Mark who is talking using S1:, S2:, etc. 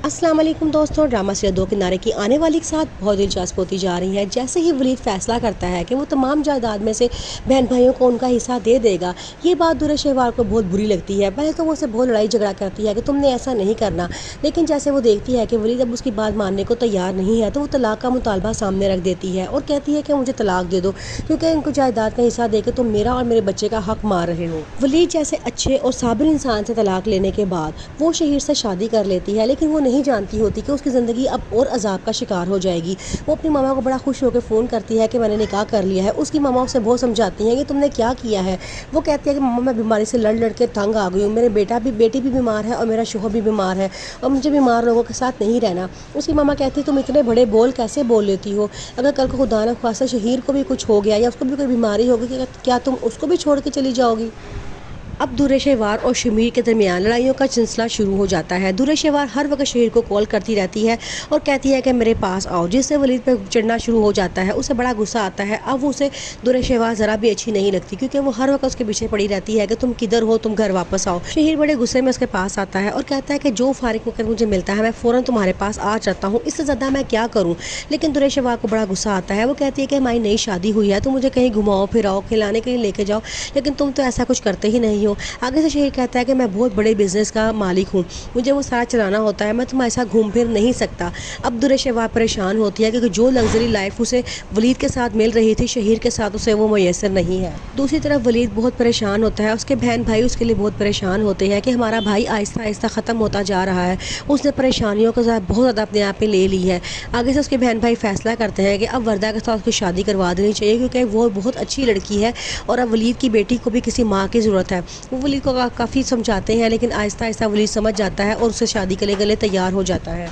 S1: अस्सलाम वालेकुम दोस्तों, ड्रामा सीरियल दो किनारे की आने वाली के साथ बहुत दिलचस्प होती जा रही है। जैसे ही वलीद फैसला करता है कि वो तमाम जायदाद में से बहन भाइयों को उनका हिस्सा दे देगा, ये बात दुर्र शहवार को बहुत बुरी लगती है। पहले तो वो उससे बहुत लड़ाई झगड़ा करती है कि तुमने ऐसा नहीं करना, लेकिन जैसे वो देखती है कि वलीद अब उसकी बात मानने को तैयार नहीं है तो वो तलाक का मुतालबा सामने रख देती है और कहती है कि मुझे तलाक दे दो, क्योंकि इनको जायदाद का हिस्सा दे के तुम मेरा और मेरे बच्चे का हक मार रहे हो। वलीद जैसे अच्छे और साबिर इंसान से तलाक लेने के बाद वो शहीर से शादी कर लेती है, लेकिन वो नहीं जानती होती कि उसकी ज़िंदगी अब और अजाब का शिकार हो जाएगी। वो अपनी मामा को बड़ा खुश होकर फ़ोन करती है कि मैंने निकाह कर लिया है। उसकी मामा उसे बहुत समझाती हैं कि तुमने क्या किया है। वो कहती है कि मामा मैं बीमारी से लड़ लड़ के तंग आ गई हूँ, मेरे बेटी भी बीमार है और मेरा शोहर भी बीमार है और मुझे बीमार लोगों के साथ नहीं रहना। उसकी मामा कहती है तुम इतने बड़े बोल कैसे बोल लेती हो, अगर कल को खुदा न ख्वास्ता शहीर को भी कुछ हो गया या उसको भी कोई बीमारी होगी, क्या तुम उसको भी छोड़ के चली जाओगी। अब दुर्र शहवार और शमीर के दरमियान लड़ाइयों का सिलसिला शुरू हो जाता है। दुर्र शहवार हर वक्त शहीर को कॉल करती रहती है और कहती है कि मेरे पास आओ, जिससे वलीद पर चढ़ना शुरू हो जाता है। उसे बड़ा गुस्सा आता है। अब उसे दुर्र शहवार ज़रा भी अच्छी नहीं लगती, क्योंकि वो हर वक्त उसके पीछे पड़ी रहती है कि तुम किधर हो, तुम घर वापस आओ। शहीर बड़े गुस्से में उसके पास आता है और कहता है कि जो फारिग होकर मुझे मिलता है मैं फ़ौरन तुम्हारे पास आ जाता हूँ, इससे ज़्यादा मैं क्या करूँ। लेकिन दुर्र शहवार को बड़ा गुस्सा आता है। वो कहती है कि हमारी नई शादी हुई है, तो मुझे कहीं घुमाओ फिराओ, खिलाने के लिए लेके जाओ, लेकिन तुम तो ऐसा कुछ करते ही नहीं हो। आगे से शहीर कहता है कि मैं बहुत बड़े बिजनेस का मालिक हूँ, मुझे वो सारा चलाना होता है, मैं तुम्हारे साथ घूम फिर नहीं सकता। अब दुर्र शहवार परेशान होती है क्योंकि जो लग्जरी लाइफ उसे वलीद के साथ मिल रही थी, शहीर के साथ उसे वो मुयसर नहीं है। दूसरी तरफ वलीद बहुत परेशान होता है। उसके बहन भाई उसके लिए बहुत परेशान होते हैं कि हमारा भाई आहिस्ता आहिस्ता ख़त्म होता जा रहा है। उसने परेशानियों को बहुत ज़्यादा अपने आप में ले ली है। आगे से उसके बहन भाई फैसला करते हैं कि अब वर्दा के साथ उसकी शादी करवा देनी चाहिए, क्योंकि वो बहुत अच्छी लड़की है और अब वलीद की बेटी को भी किसी माँ की ज़रूरत है। वो वलीद को काफ़ी समझाते हैं, लेकिन आहिस्ता आहिस्ता वलीद समझ जाता है और उससे शादी के लिए तैयार हो जाता है।